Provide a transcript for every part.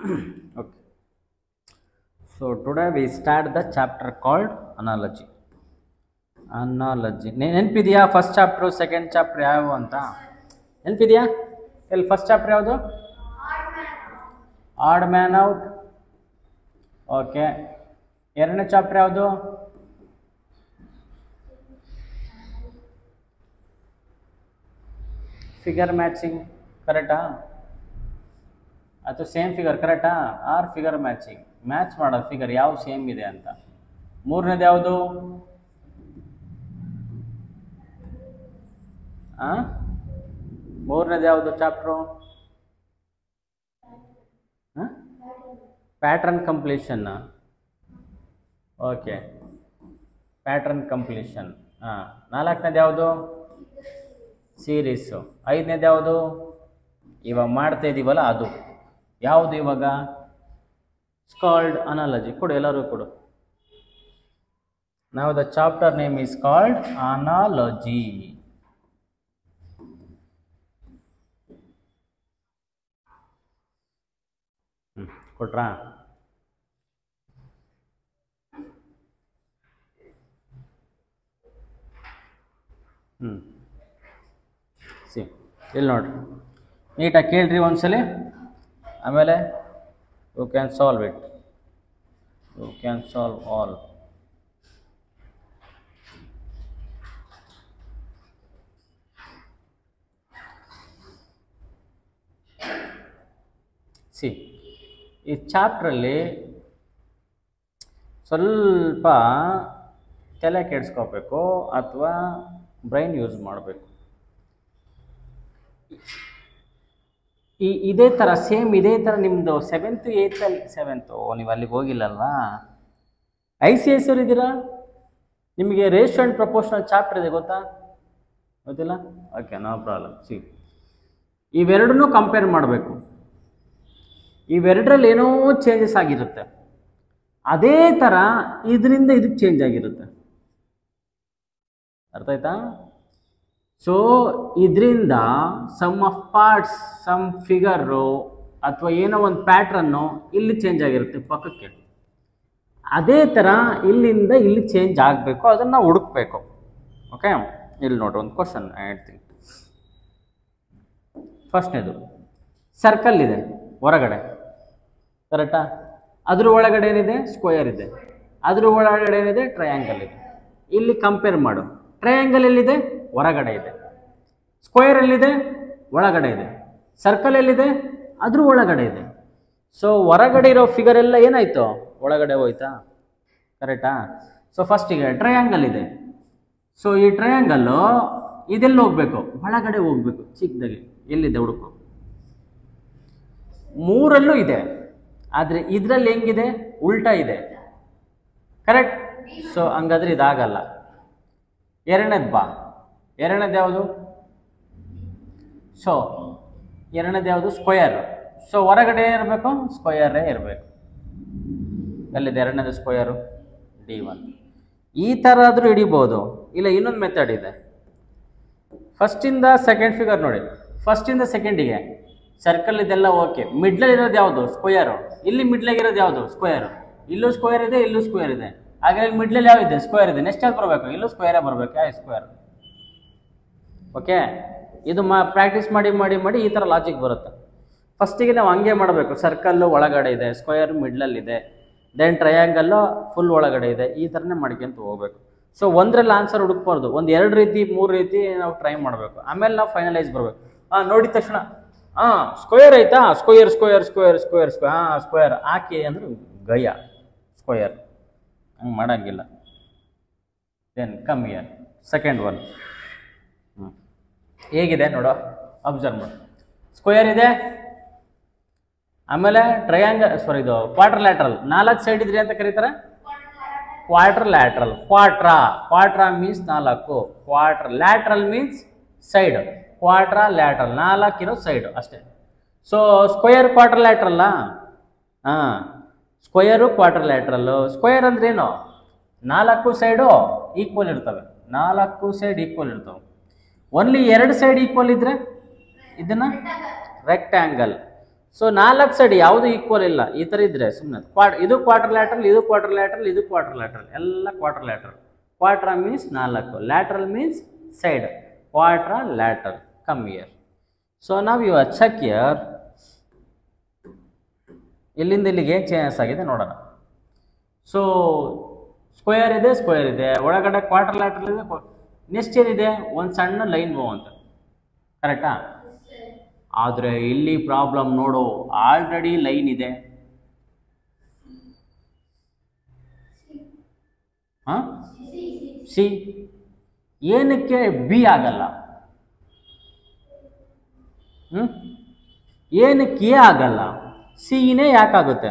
Okay. So today we start the chapter called analogy. ನೆನಪಿದೆಯಾ first chapter second chapter ಯಾವು ಅಂತ ನೆನಪಿದೆಯಾ? ಇಲ್ಲಿ ಫಸ್ಟ್ ಚಾಪ್ಟರ್ ಯಾವುದು? Odd man out. ಓಕೆ. ಎರಡನೇ ಚಾಪ್ಟರ್ ಯಾವುದು? Figure matching. ಕರೆಕ್ಟಾ? ಅಥವಾ ಸೇಮ್ ಫಿಗರ್ ಕರೆಕ್ಟಾ? ಆರ್ ಫಿಗರ್ ಮ್ಯಾಚಿಂಗ್, ಮ್ಯಾಚ್ ಮಾಡೋದು ಫಿಗರ್ ಯಾವ ಸೇಮ್ ಇದೆ ಅಂತ. ಮೂರನೇದು ಯಾವುದು? ಮೂರನೇದು ಯಾವುದು chapter? Pattern completion. Okay, pattern completion. ನಾಲ್ಕನೇದು ಯಾವುದು? ಸೀರೀಸು. ಐದನೇದು ಯಾವುದು? ಇವಾಗ ಮಾಡ್ತಾ ಇದ್ದೀವಲ್ಲ ಅದು ಯಾವುದು ಇವಾಗ? Called analogy. ಕೊಡು ಎಲ್ಲರೂ ಕೊಡು. ನಾವು the chapter name is called analogy. ಕೊಟ್ರಾ? ಸಿ ಇಲ್ಲಿ ನೋಡ್ರಿ, ನೀಟಾಗಿ ಕೇಳ್ರಿ ಒಂದ್ಸಲಿ, ಆಮೇಲೆ you can solve it. You can solve all. See ಈ ಚಾಪ್ಟ್ರಲ್ಲಿ ಸ್ವಲ್ಪ ತಲೆ ಕೆಡಿಸ್ಕೋಬೇಕು ಅಥವಾ ಬ್ರೈನ್ ಯೂಸ್ ಮಾಡಬೇಕು. ಇದೇ ಥರ ಸೇಮ್ ಇದೇ ಥರ ನಿಮ್ಮದು ಸೆವೆಂತು ನೀವು ಅಲ್ಲಿಗೆ ಹೋಗಿಲ್ಲಲ್ವಾ? ICS ಅವ್ರು ಇದ್ದೀರಾ? ನಿಮಗೆ ರೇಷಿಯೋ ಆ್ಯಂಡ್ ಪ್ರಪೋರ್ಷನಲ್ ಚಾಪ್ಟರ್ ಇದೆ ಗೊತ್ತಾ? ಗೊತ್ತಿಲ್ಲ? Okay, no problem. ಸಿ ಇವೆರಡನ್ನೂ ಕಂಪೇರ್ ಮಾಡಬೇಕು. ಇವೆರಡರಲ್ಲಿ ಏನೋ ಚೇಂಜಸ್ ಆಗಿರುತ್ತೆ, ಅದೇ ಥರ ಇದರಿಂದ ಇದಕ್ಕೆ ಚೇಂಜ್ ಆಗಿರುತ್ತೆ. ಅರ್ಥ ಆಯ್ತಾ? ಸೊ ಇದರಿಂದ sum of parts, sum figure ಅಥವಾ ಏನೋ ಒಂದು ಪ್ಯಾಟ್ರನ್ನು ಇಲ್ಲಿ ಚೇಂಜ್ ಆಗಿರುತ್ತೆ ಪಕ್ಕಕ್ಕೆ. ಅದೇ ಥರ ಇಲ್ಲಿಂದ ಇಲ್ಲಿ ಚೇಂಜ್ ಆಗಬೇಕು, ಅದನ್ನು ಹುಡುಕ್ಬೇಕು. ಓಕೆ, ಇಲ್ಲಿ ನೋಡ್ರಿ ಒಂದು ಕ್ವಶನ್ ಹೇಳ್ತೀನಿ. ಫಸ್ಟ್ನೇದು, ಸರ್ಕಲ್ ಇದೆ ಹೊರಗಡೆ, ಕರೆಕ್ಟಾ? ಅದ್ರ ಒಳಗಡೆ ಏನಿದೆ? ಸ್ಕ್ವೇರ್ ಇದೆ. ಅದ್ರ ಒಳಗಡೆ ಏನಿದೆ? ಟ್ರಯಾಂಗಲ್ ಇದೆ. ಇಲ್ಲಿ ಕಂಪೇರ್ ಮಾಡು. ಟ್ರಯಾಂಗಲ್ ಎಲ್ಲಿದೆ? ಹೊರಗಡೆ ಇದೆ. ಸ್ಕ್ವೇರ್ ಎಲ್ಲಿದೆ? ಒಳಗಡೆ ಇದೆ. ಸರ್ಕಲ್ ಎಲ್ಲಿದೆ? ಅದ್ರ ಒಳಗಡೆ ಇದೆ. ಸೊ ಹೊರಗಡೆ ಇರೋ ಫಿಗರ್ ಎಲ್ಲ ಏನಾಯ್ತು? ಒಳಗಡೆ ಹೋಯ್ತಾ? ಕರೆಕ್ಟಾ? ಸೊ ಫಸ್ಟಿಗೆ ಟ್ರಯಾಂಗಲ್ ಇದೆ. ಸೊ ಈ ಟ್ರಯಾಂಗಲ್ಲು ಇದೆಲ್ಲಿ ಹೋಗ್ಬೇಕು? ಒಳಗಡೆ ಹೋಗ್ಬೇಕು, ಚಿಕ್ಕದಾಗಿ. ಎಲ್ಲಿದೆ ಹುಡುಕು? ಮೂರಲ್ಲೂ ಇದೆ, ಆದರೆ ಇದರಲ್ಲಿ ಹೆಂಗಿದೆ? ಉಲ್ಟಾ ಇದೆ. ಕರೆಕ್ಟ್? ಸೊ ಹಂಗಾದ್ರೆ ಇದಾಗಲ್ಲ. ಎರಡನೇದು ಬಾ. ಎರಡನೇದು ಯಾವುದು? ಸೊ ಎರಡನೇದು ಯಾವುದು? ಸ್ಕ್ವೇರ್. ಸೊ ಹೊರಗಡೆ ಇರಬೇಕು, ಸ್ಕ್ವೇರೇ ಇರಬೇಕು. ಎಲ್ಲಿದೆ ಎರಡನೇದು ಸ್ಕ್ವೇರು? D1. ಈ ಥರ ಆದರೂ ಹಿಡಿಬೋದು. ಇಲ್ಲ, ಇನ್ನೊಂದು ಮೆಥಡ್ ಇದೆ. ಫಸ್ಟಿಂದ ಸೆಕೆಂಡ್ ಫಿಗರ್ ನೋಡಿ. ಫಸ್ಟಿಂದ ಸೆಕೆಂಡಿಗೆ ಸರ್ಕಲ್ ಇದೆಲ್ಲ ಓಕೆ. ಮಿಡ್ಲಲ್ಲಿರೋದು ಯಾವುದು? ಸ್ಕ್ವೇರು. ಇಲ್ಲಿ ಮಿಡ್ಲಾಗಿರೋದು ಯಾವುದು? ಸ್ಕ್ವೇರು. ಇಲ್ಲೂ ಸ್ಕ್ವೇರ್ ಇದೆ, ಇಲ್ಲೂ ಸ್ಕ್ವೇರ್ ಇದೆ. ಹಾಗಾಗಿ ಮಿಡ್ಲಲ್ಲಿ ಯಾವಿದೆ? ಸ್ಕ್ವೇರ್ ಇದೆ. ನೆಕ್ಸ್ಟ್ ಯಾವ್ದು ಬರಬೇಕು? ಇಲ್ಲೂ ಸ್ಕ್ವೇರೇ ಬರಬೇಕು. ಸ್ಕ್ವೇರ್. ಓಕೆ, ಇದು ಪ್ರಾಕ್ಟೀಸ್ ಮಾಡಿ ಮಾಡಿ ಮಾಡಿ ಈ ಥರ ಲಾಜಿಕ್ ಬರುತ್ತೆ. ಫಸ್ಟಿಗೆ ನಾವು ಹಂಗೆ ಮಾಡಬೇಕು. ಸರ್ಕಲ್ಲು ಒಳಗಡೆ ಇದೆ, ಸ್ಕ್ವೇರ್ ಮಿಡ್ಲಲ್ಲಿದೆ, ದೆನ್ ಟ್ರಯಾಂಗಲ್ಲು ಫುಲ್ ಒಳಗಡೆ ಇದೆ. ಈ ಥರನೇ ಮಾಡ್ಕೊಂತ ಹೋಗ್ಬೇಕು. ಸೊ ಒಂದರಲ್ಲಿ ಆನ್ಸರ್ ಹುಡುಕ್ಬಾರ್ದು, ಒಂದು 2 ರೀತಿ 3 ರೀತಿ ನಾವು ಟ್ರೈ ಮಾಡಬೇಕು. ಆಮೇಲೆ ನಾವು ಫೈನಲೈಸ್ ಬರಬೇಕು. ನೋಡಿದ ತಕ್ಷಣ ಸ್ಕ್ವೇರ್ ಆಯ್ತಾ? Square square square square square square ಹಾಕಿ ಅಂದ್ರೆ ಗಯ ಸ್ಕ್ವೇರ್. ಹಂಗೆ ಮಾಡೋಂಗಿಲ್ಲ. Then come here second one. ಹೇಗಿದೆ ನೋಡೋ, ಅಬ್ಸರ್ವ್ ಮಾಡಿ. ಸ್ಕ್ವೇರ್ ಇದೆ, ಆಮೇಲೆ ಟ್ರಯಾಂಗಲ್, ಸಾರಿ ಇದು ಕ್ವಾರ್ಟರ್ ಲ್ಯಾಟ್ರಲ್. 4 ಸೈಡ್ ಇದ್ರಿ ಅಂತ ಕರೀತಾರೆ quadrilateral. Quadra means 4, quadrilateral means side. Quadra lateral 4 ಇರೋ ಸೈಡು ಅಷ್ಟೇ. ಸೊ ಸ್ಕ್ವೇರ್ ಕ್ವಾರ್ಟರ್ ಲ್ಯಾಟ್ರಲ್ಲ. Square quadrilateral. ಸ್ಕ್ವೇರ್ ಅಂದ್ರೆ ಏನು? 4 ಸೈಡು ಈಕ್ವಲ್ ಇರ್ತವೆ. 4 ಸೈಡ್ ಈಕ್ವಲ್ ಇರ್ತವೆ. ಓನ್ಲಿ 2 ಸೈಡ್ ಈಕ್ವಲ್ ಇದ್ರೆ ಇದನ್ನ ರೆಕ್ಟ್ಯಾಂಗಲ್. ಸೊ 4 ಸೈಡ್ ಯಾವುದು ಈಕ್ವಲ್ ಇಲ್ಲ, ಈ ಥರ ಇದ್ರೆ ಸುಮ್ಮನೆ ಇದು ಕ್ವಾರ್ಟರ್ ಲ್ಯಾಟ್ರಲ್, ಇದು ಕ್ವಾರ್ಟರ್ ಲ್ಯಾಟ್ರಲ್, ಇದು ಕ್ವಾರ್ಟರ್ ಲ್ಯಾಟ್ರಲ್, ಎಲ್ಲ quadrilateral. Quadrilateral 4, lateral means side, quarter lateral. Come here. So ನಾವು ಯು ಚೆಕ್ ಹಿಯರ್, ಇಲ್ಲಿಂದ ಇಲ್ಲಿಗೆ ಏನು ಚೇಂಜಸ್ ಆಗಿದೆ ನೋಡೋಣ. ಸೊ ಸ್ಕ್ವೇರ್ ಇದೆ, ಒಳಗಡೆ ಕ್ವಾರ್ಟರ್ ಲ್ಯಾಟ್ರಲ್ ಇದೆ. ನೆಕ್ಸ್ಟ್ ಏನಿದೆ, ಒಂದು ಸಣ್ಣ ಲೈನ್ ಅಂತ, ಕರೆಕ್ಟಾ? ಆದರೆ ಇಲ್ಲಿ ಪ್ರಾಬ್ಲಮ್ ನೋಡು, ಆಲ್ರೆಡಿ ಲೈನ್ ಇದೆ. ಸಿ ಏನಕ್ಕೆ ಬಿ ಆಗಲ್ಲ? ಏನಕ್ಕೆ ಎ ಆಗಲ್ಲ? ಸಿನೇ ಯಾಕಾಗುತ್ತೆ?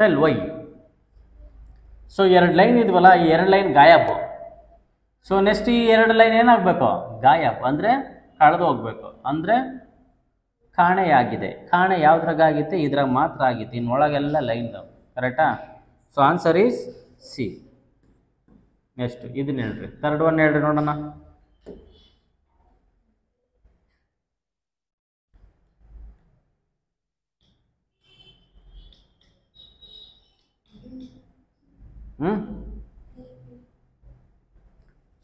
Tell why. ಸೊ 2 ಲೈನ್ ಇದ್ವಲ್ಲ, ಈ 2 ಲೈನ್ ಗಾಯಬ್. ಸೊ ನೆಕ್ಸ್ಟ್ ಈ 2 ಲೈನ್ ಏನಾಗಬೇಕು? ಗಾಯಬ್ ಅಂದರೆ ಕಳೆದು ಹೋಗ್ಬೇಕು, ಅಂದರೆ ಕಾಣೆಯಾಗಿದೆ. ಕಾಣೆ ಯಾವ್ದ್ರಾಗಿತ್ತೆ? ಇದ್ರಾಗ ಮಾತ್ರ ಆಗಿತ್ತು, ಇನ್ನೊಳಗೆಲ್ಲ ಲೈನ್, ಕರೆಕ್ಟಾ? So answer is C. Next ಇದನ್ನ ಹೇಳ್ರಿ, ಥರ್ಡ್ ಒನ್ ಹೇಳ್ರಿ ನೋಡೋಣ.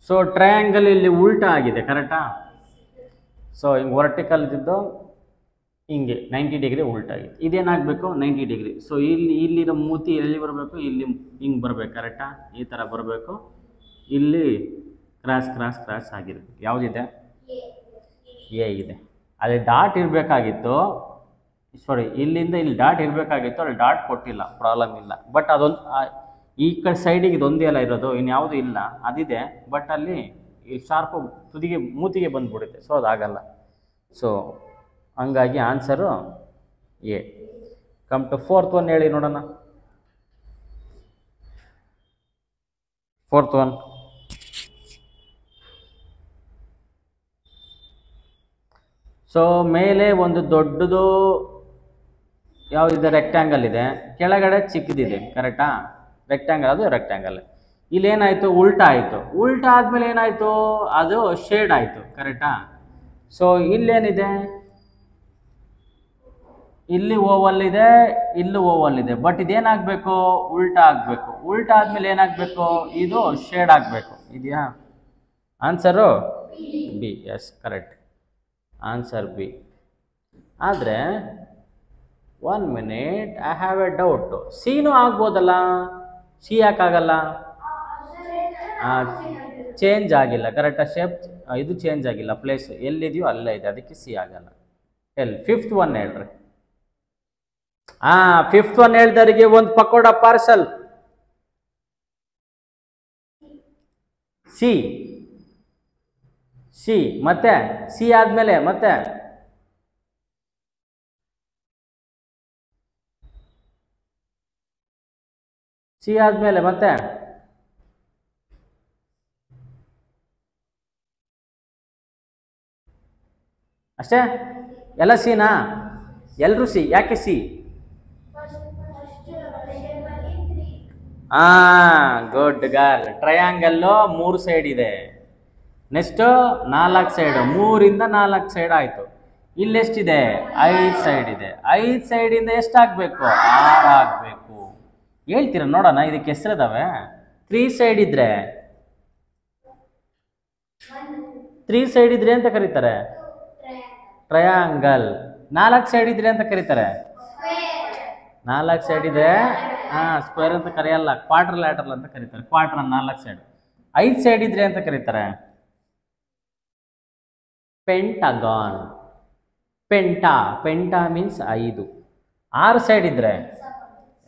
ಸೊ ಟ್ರಯಾಂಗಲ್ ಇಲ್ಲಿ ಉಲ್ಟಾ ಆಗಿದೆ, ಕರೆಕ್ಟಾ? ಸೊ ಹಿಂಗೆ ವರ್ಟಿಕಲ್ ಇದ್ದು ಹಿಂಗೆ 90 ಡಿಗ್ರಿ ಉಲ್ಟಾ ಆಗಿದೆ. ಇದೇನಾಗಬೇಕು? 90 ಡಿಗ್ರಿ. ಸೊ ಇಲ್ಲಿರೋ ಮೂತಿ ಎಲ್ಲಿ ಬರಬೇಕು? ಇಲ್ಲಿ ಹಿಂಗೆ ಬರಬೇಕು, ಕರೆಕ್ಟಾ? ಈ ಥರ ಬರಬೇಕು. ಇಲ್ಲಿ ಕ್ರಾಸ್ ಆಗಿರಬೇಕು. ಯಾವುದಿದೆ? ಎ ಇದೆ. ಅಲ್ಲಿ ಡಾಟ್ ಇರಬೇಕಾಗಿತ್ತು, ಸಾರಿ, ಇಲ್ಲಿಂದ ಇಲ್ಲಿ ಡಾಟ್ ಇರಬೇಕಾಗಿತ್ತು, ಅಲ್ಲಿ ಡಾಟ್ ಕೊಟ್ಟಿಲ್ಲ, ಪ್ರಾಬ್ಲಮ್ ಇಲ್ಲ. ಬಟ್ ಅದೊಂದು ಈ ಕಡೆ ಸೈಡಿಗೆ ಇದೊಂದೇ ಅಲ್ಲ ಇರೋದು, ಇನ್ಯಾವುದೂ ಇಲ್ಲ, ಅದಿದೆ. ಬಟ್ ಅಲ್ಲಿ ಈ ಶಾರ್ಪು ತುದಿಗೆ ಮೂತಿಗೆ ಬಂದುಬಿಡುತ್ತೆ, ಸೊ ಅದಾಗಲ್ಲ. ಸೊ ಹಂಗಾಗಿ answer A. Come to fourth one ಹೇಳಿ ನೋಡೋಣ. ಫೋರ್ತ್ ಒನ್, ಸೊ ಮೇಲೆ ಒಂದು ದೊಡ್ಡದು ಯಾವುದಿದೆ? ರೆಕ್ಟ್ಯಾಂಗಲ್ ಇದೆ. ಕೆಳಗಡೆ ಚಿಕ್ಕದಿದೆ, ಕರೆಕ್ಟಾ? ರೆಕ್ಟ್ಯಾಂಗಲ್, ಅದು ರೆಕ್ಟ್ಯಾಂಗಲ್. ಇಲ್ಲೇನಾಯಿತು? ಉಲ್ಟಾ ಆಯಿತು. ಉಲ್ಟಾ ಆದಮೇಲೆ ಏನಾಯಿತು? ಅದು ಶೇಡ್ ಆಯಿತು, ಕರೆಕ್ಟಾ? ಸೊ ಇಲ್ಲೇನಿದೆ? ಇಲ್ಲಿ ಓವಲ್ ಇದೆ, ಇಲ್ಲೂ ಓವಲ್ ಇದೆ. ಬಟ್ ಇದೇನಾಗಬೇಕು? ಉಲ್ಟಾ ಆಗಬೇಕು. ಉಲ್ಟಾ ಆದಮೇಲೆ ಏನಾಗಬೇಕು? ಇದು ಶೇಡ್ ಆಗಬೇಕು. ಇದೆಯಾ? Answer B. Yes, correct. Answer B. ಆದರೆ 1 minute, I have a doubt. ಸಿನೂ ಆಗ್ಬೋದಲ್ಲ? ಸಿ ಯಾಕಾಗಲ್ಲ? ಚೇಂಜ್ ಆಗಿಲ್ಲ, ಕರೆಕ್ಟಾ? ಶೇಪ್ ಇದು ಚೇಂಜ್ ಆಗಿಲ್ಲ, ಪ್ಲೇಸ್ ಎಲ್ಲಿದೆಯೋ ಅಲ್ಲೇ ಇದೆ, ಅದಕ್ಕೆ ಸಿ ಆಗಲ್ಲ. ಫಿಫ್ತ್ ಒನ್ ಹೇಳ್ರಿ. ಫಿಫ್ತ್ ಒನ್ ಹೇಳಿದವರಿಗೆ ಒಂದು ಪಕೋಡ ಪಾರ್ಸಲ್. ಸಿ ಸಿ ಮತ್ತೆ ಸಿ ಆದ್ಮೇಲೆ ಮತ್ತೆ ಸಿ ಆದ್ಮೇಲೆ ಮತ್ತೆ ಅಷ್ಟೇ? ಎಲ್ಲ ಸಿನಾ? ಎಲ್ಲರೂ ಸಿ. ಯಾಕೆ C? Good girl. Triangle 3 side ಇದೆ. ನೆಕ್ಸ್ಟು 4 ಸೈಡು, 3ರಿಂದ 4 ಸೈಡ್ ಆಯಿತು. ಇಲ್ಲೆಷ್ಟಿದೆ? 5 ಸೈಡ್ ಇದೆ. 5 ಸೈಡಿಂದ ಎಷ್ಟಾಗಬೇಕು? 6 ಆಗಬೇಕು. ಹೇಳ್ತೀರ ನೋಡೋಣ, ಇದಕ್ಕೆ ಹೆಸರಿದಾವೆ. 3 ಸೈಡ್ ಇದ್ರೆ 3 ಸೈಡ್ ಇದ್ರೆ ಅಂತ ಕರೀತಾರೆ ಟ್ರಯಾಂಗಲ್. 4 ಸೈಡ್ ಇದ್ರೆ ಅಂತ ಕರೀತಾರೆ 4 ಸೈಡ್ ಇದ್ರೆ ಸ್ಕ್ವೇರ್ ಅಂತ ಕರೆಯಲ್ಲ, ಕ್ವಾರ್ಟರ್ ಲ್ಯಾಟರಲ್ ಅಂತ ಕರೀತಾರೆ. Quarter 4 side. 5 ಸೈಡ್ ಇದ್ರೆ ಅಂತ ಕರೀತಾರೆ ಪೆಂಟಗಾನ್. ಪೆಂಟಾ ಮೀನ್ಸ್ 5. 6 ಸೈಡ್ ಇದ್ರೆ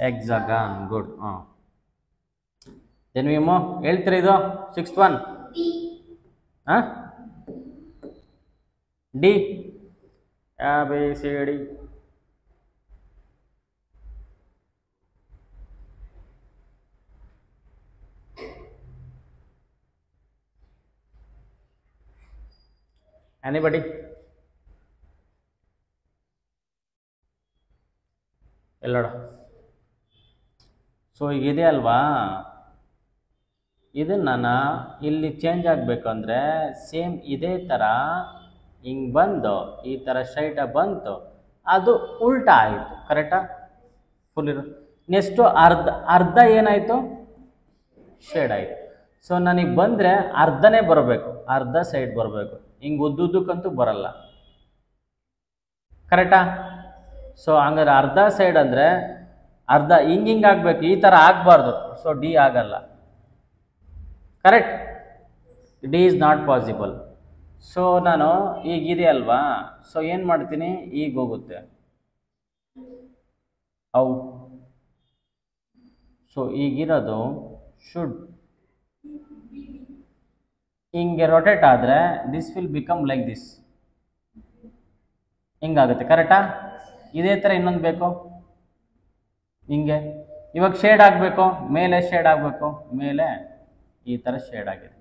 ಹೆಕ್ಸಾಗಾನ್. ಗುಡ್. ಏನು ಹೇಳ್ತೀರಾ? ಇದು 6th one D. ABCD. Anybody? ಎಲ್ಲೋಡ. ಸೊ ಈಗ ಇದೆ ಅಲ್ವಾ, ಇದನ್ನು ನಾನು ಇಲ್ಲಿ ಚೇಂಜ್ ಆಗಬೇಕಂದ್ರೆ ಸೇಮ್ ಇದೇ ಥರ ಹಿಂಗೆ ಬಂದು ಈ ಥರ ಸ್ಟ್ರೈಟಾಗಿ ಬಂತು, ಅದು ಉಲ್ಟಾ ಆಯಿತು. ಕರೆಕ್ಟಾ? ಫುಲ್ ಇರೋ ನೆಕ್ಸ್ಟು ಅರ್ಧ ಏನಾಯಿತು? ಶೇಡ್ ಆಯಿತು. ಸೊ ನನಗೆ ಬಂದರೆ ಅರ್ಧನೇ ಬರಬೇಕು, ಅರ್ಧ ಸೈಡ್ ಬರಬೇಕು, ಹಿಂಗೆ ಉದ್ದುದ್ದಕ್ಕಂತೂ ಬರಲ್ಲ. ಕರೆಕ್ಟಾ? ಸೊ ಹಂಗಾರೆ ಅರ್ಧ ಸೈಡ್ ಅಂದರೆ ಅರ್ಧ ಹಿಂಗೆ ಆಗಬೇಕು, ಈ ಥರ ಆಗಬಾರ್ದು. ಸೊ ಡಿ ಆಗಲ್ಲ. Correct? D is not possible. So ನಾನು ಈಗಿದೆ ಅಲ್ವಾ, ಸೊ ಏನು ಮಾಡ್ತೀನಿ, ಈಗ ಹೋಗುತ್ತೆ ಅವು. ಸೊ ಈಗಿರೋದು ಶುಡ್ ಹಿಂಗೆ ರೊಟೇಟ್ ಆದರೆ this will become like this, ಹಿಂಗಾಗುತ್ತೆ. ಕರೆಕ್ಟಾ? ಇದೇ ಥರ ಇನ್ನೊಂದು ಬೇಕು, ಹಿಂಗೆ. ಇವಾಗ ಶೇಡ್ ಆಗಬೇಕು, ಮೇಲೆ ಶೇಡ್ ಆಗಬೇಕು, ಮೇಲೆ ಈ ಥರ ಶೇಡ್ ಆಗಿದೆ.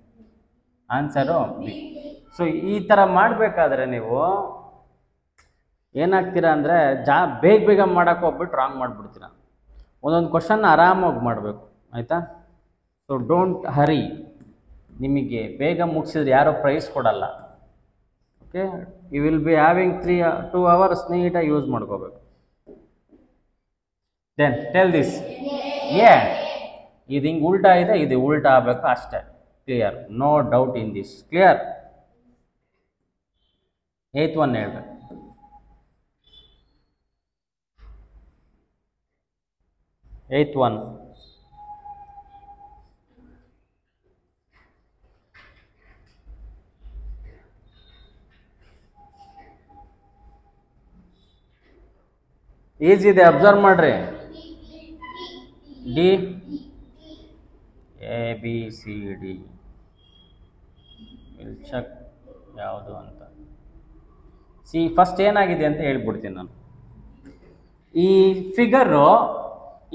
Answer B. ಸೊ ಈ ಥರ ಮಾಡಬೇಕಾದ್ರೆ ನೀವು ಏನಾಗ್ತೀರಾ ಅಂದರೆ ಬೇಗ ಬೇಗ ಮಾಡೋಕ್ಕೆ ಹೋಗ್ಬಿಟ್ಟು ರಾಂಗ್ ಮಾಡಿಬಿಡ್ತೀರ. ಒಂದೊಂದು ಕ್ವಶನ್ ಆರಾಮಾಗಿ ಮಾಡಬೇಕು, ಆಯಿತಾ? So don't hurry. ನಿಮಗೆ ಬೇಗ ಮುಗಿಸಿದ್ರೆ ಯಾರೋ ಪ್ರೈಸ್ ಕೊಡಲ್ಲ. Okay, you will be having 2 hours ನೀಟಾಗಿ ಯೂಸ್ ಮಾಡ್ಕೋಬೇಕು. Then tell this. ಇದು ಹಿಂಗೆ ಉಲ್ಟಾ ಇದೆ, ಇದು ಉಲ್ಟಾ ಆಗಬೇಕು ಅಷ್ಟೇ. Clear? No doubt in this. Clear? 8th one ಹೇಳ್ಬೇಕು. Eighth one. ಈಸಿ ಇದೆ, ಅಬ್ಸರ್ವ್ ಮಾಡ್ರಿ. D A B C D check ಯಾವುದು ಅಂತ. ಸಿ ಫಸ್ಟ್ ಏನಾಗಿದೆ ಅಂತ ಹೇಳ್ಬಿಡ್ತೀನಿ ನಾನು. ಈ ಫಿಗರು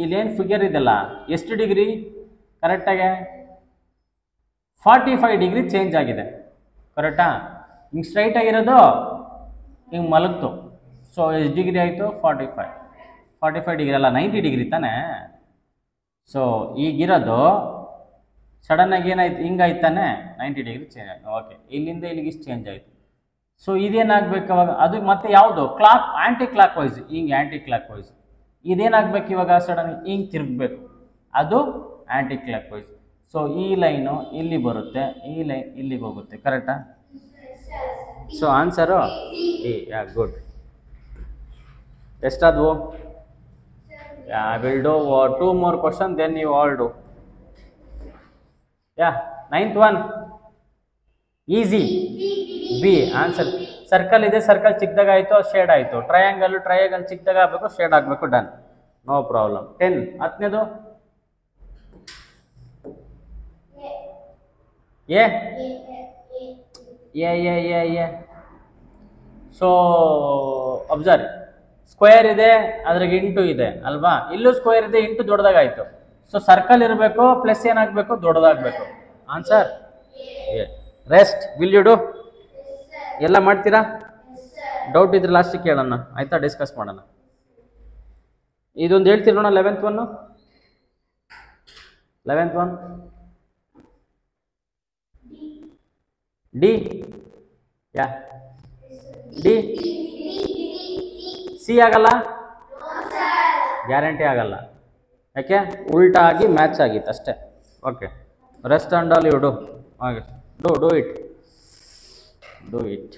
ಇಲ್ಲೇನು ಫಿಗರ್ ಇದೆಲ್ಲ ಎಷ್ಟು ಡಿಗ್ರಿ? ಕರೆಕ್ಟಾಗೆ 45 ಡಿಗ್ರಿ ಚೇಂಜ್ ಆಗಿದೆ. ಕರೆಕ್ಟಾ? ಹಿಂಗೆ ಸ್ಟ್ರೈಟ್ ಆಗಿರೋದು ಹಿಂಗೆ ಮಲಗ್ತು. ಸೊ ಎಷ್ಟು ಡಿಗ್ರಿ ಆಯಿತು? 45 ಡಿಗ್ರಿ ಅಲ್ಲ, 90 ಡಿಗ್ರಿ ತಾನೆ. ಸೊ ಈಗಿರೋದು ಸಡನ್ನಾಗಿ ಏನಾಯ್ತು? ಹಿಂಗಾಯ್ತು ತಾನೆ, 90 ಡಿಗ್ರಿ ಚೇಂಜ್ ಆಯಿತು. ಓಕೆ, ಇಲ್ಲಿಂದ ಇಲ್ಲಿಗೆ ಇಷ್ಟು ಚೇಂಜ್ ಆಯಿತು. ಸೊ ಇದೇನಾಗಬೇಕು ಅವಾಗ? ಅದು ಮತ್ತೆ ಯಾವುದು? Anti clock wise. ಹಿಂಗೆ ಆ್ಯಂಟಿ ಕ್ಲಾಕ್ ವೈಸ್. ಇದೇನಾಗಬೇಕು ಇವಾಗ? ಸಡನ್ ಹಿಂಗೆ ತಿರುಗಬೇಕು, ಅದು ಆ್ಯಂಟಿ ಕ್ಲಾಕ್ ವೈಸ್. ಸೊ ಈ ಲೈನು ಇಲ್ಲಿ ಬರುತ್ತೆ, ಈ ಲೈನ್ ಇಲ್ಲಿಗೆ ಹೋಗುತ್ತೆ. ಕರೆಕ್ಟಾ? So answer D. ಗುಡ್. ಎಷ್ಟಾದವು? I will do 2 more questions, then you all do. 9th one. Easy. B answer. Circle ಇದೆ, ಸರ್ಕಲ್ ಚಿಕ್ಕದಾಗ ಆಯಿತು, ಶೇಡ್ ಆಯಿತು. ಟ್ರಯಾಂಗಲ್ ಚಿಕ್ಕದಾಗ ಆಗಬೇಕು, ಶೇಡ್ ಆಗಬೇಕು. Done, no problem. 10. 10ನೇದು ಎ. ಸೊ ಅಬ್ಸರ್ವ್, ಸ್ಕ್ವೇರ್ ಇದೆ, ಅದ್ರಾಗೆ ಇಂಟು ಇದೆ ಅಲ್ವಾ? ಇಲ್ಲೂ ಸ್ಕ್ವೇರ್ ಇದೆ, ಇಂಟು ದೊಡ್ಡದಾಗಾಯಿತು. ಸೊ ಸರ್ಕಲ್ ಇರಬೇಕು, ಪ್ಲಸ್ ಏನಾಗಬೇಕು? ದೊಡ್ಡದಾಗಬೇಕು. Answer A. Rest will you do? ಎಲ್ಲ ಮಾಡ್ತೀರಾ? ಡೌಟ್ ಇದ್ರೆ ಲಾಸ್ಟಿಗೆ ಕೇಳೋಣ, ಆಯಿತಾ? ಡಿಸ್ಕಸ್ ಮಾಡೋಣ. ಇದೊಂದು ಹೇಳ್ತೀರಿ ನೋಡೋಣ. 11th one. D. D. C ಆಗಲ್ಲ? ಗ್ಯಾರಂಟಿ ಆಗಲ್ಲ. ಯಾಕೆ? ಉಲ್ಟಾ ಆಗಿ ಮ್ಯಾಚ್ ಆಗಿತ್ತು ಅಷ್ಟೇ. Okay, rest and all you do. ಹಾಗೆ ಡೂ ಇಟ್.